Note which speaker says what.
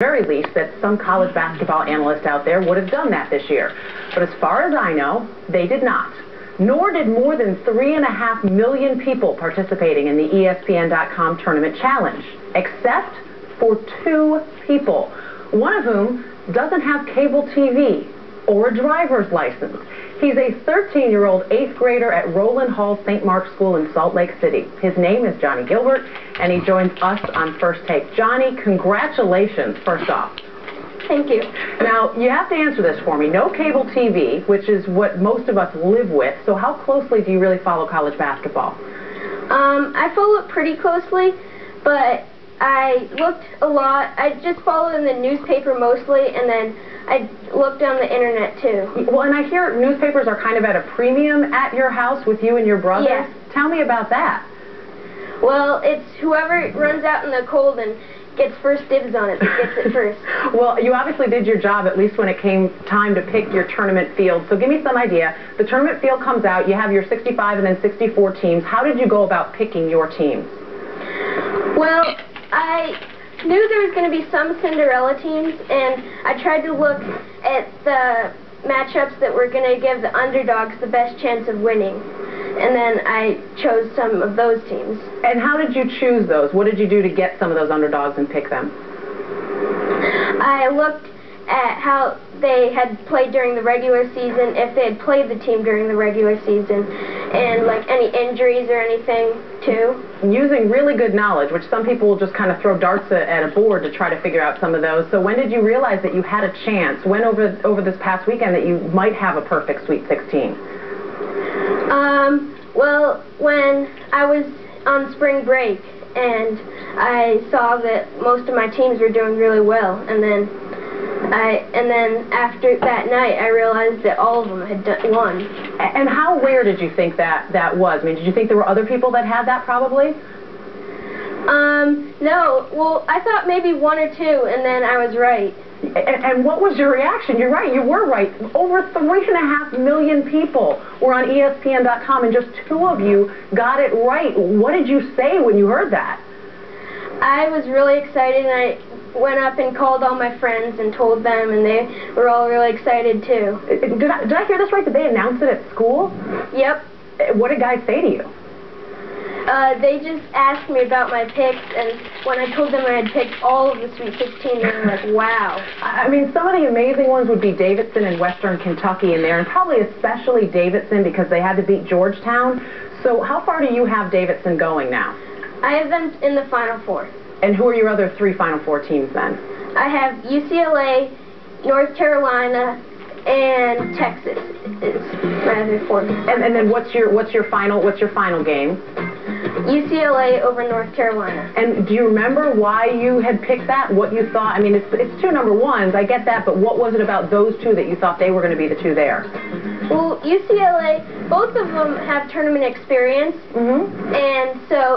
Speaker 1: Very least that some college basketball analyst out there would have done that this year. But as far as I know, they did not. Nor did more than 3.5 million people participating in the ESPN.com Tournament Challenge, except for 2 people, one of whom doesn't have cable TV or a driver's license. He's a 13-year-old 8th grader at Rowland Hall St. Mark's School in Salt Lake City. His name is Johnny Gilbert, and he joins us on First Take. Johnny, congratulations, first off.
Speaker 2: Thank you.
Speaker 1: Now, you have to answer this for me. No cable TV, which is what most of us live with, so how closely do you really follow college basketball?
Speaker 2: I follow it pretty closely, but I looked a lot. I just follow in the newspaper mostly, and then I looked on the internet too.
Speaker 1: Well, and I hear newspapers are kind of at a premium at your house with you and your brother.
Speaker 2: Yeah.
Speaker 1: Tell me about that.
Speaker 2: Well, it's whoever runs out in the cold and gets first dibs on it that gets it first.
Speaker 1: Well, you obviously did your job, at least when it came time to pick your tournament field. So give me some idea. The tournament field comes out, you have your 65 and then 64 teams. How did you go about picking your teams?
Speaker 2: Well, I knew there was going to be some Cinderella teams, and I tried to look at the matchups that were going to give the underdogs the best chance of winning. And then I chose some of those teams.
Speaker 1: And how did you choose those? What did you do to get some of those underdogs and pick them?
Speaker 2: I looked at how they had played during the regular season, if they had played the team during the regular season, and like any injuries or anything too.
Speaker 1: Using really good knowledge, which some people will just kind of throw darts at a board to try to figure out some of those. So when did you realize that you had a chance? When over this past weekend that you might have a perfect Sweet 16?
Speaker 2: Well, when I was on spring break and I saw that most of my teams were doing really well, and then after that night I realized that all of them had won.
Speaker 1: And how rare did you think that was? I mean, did you think there were other people that had that probably?
Speaker 2: No. Well, I thought maybe 1 or 2, and then I was right.
Speaker 1: And what was your reaction? You're right, you were right. Over 3.5 million people were on ESPN.com, and just 2 of you got it right. What did you say when you heard that?
Speaker 2: I was really excited, and I went up and called all my friends and told them, and they were all really excited too.
Speaker 1: Did I hear this right? Did they announce it at school?
Speaker 2: Yep.
Speaker 1: What did guys say to you?
Speaker 2: They just asked me about my picks, and when I told them I had picked all of the Sweet 16, they were like, wow.
Speaker 1: I mean, some of the amazing ones would be Davidson and Western Kentucky in there, and probably especially Davidson because they had to beat Georgetown. So how far do you have Davidson going now?
Speaker 2: I have them in the Final Four.
Speaker 1: And who are your other 3 Final Four teams then?
Speaker 2: I have UCLA, North Carolina, and Texas is my other 4.
Speaker 1: And then what's your final game?
Speaker 2: UCLA over North Carolina.
Speaker 1: And do you remember why you had picked that? What you thought? I mean, it's 2 number 1s, I get that, but what was it about those 2 that you thought they were going to be the 2 there?
Speaker 2: Well, UCLA, both of them have tournament experience, and so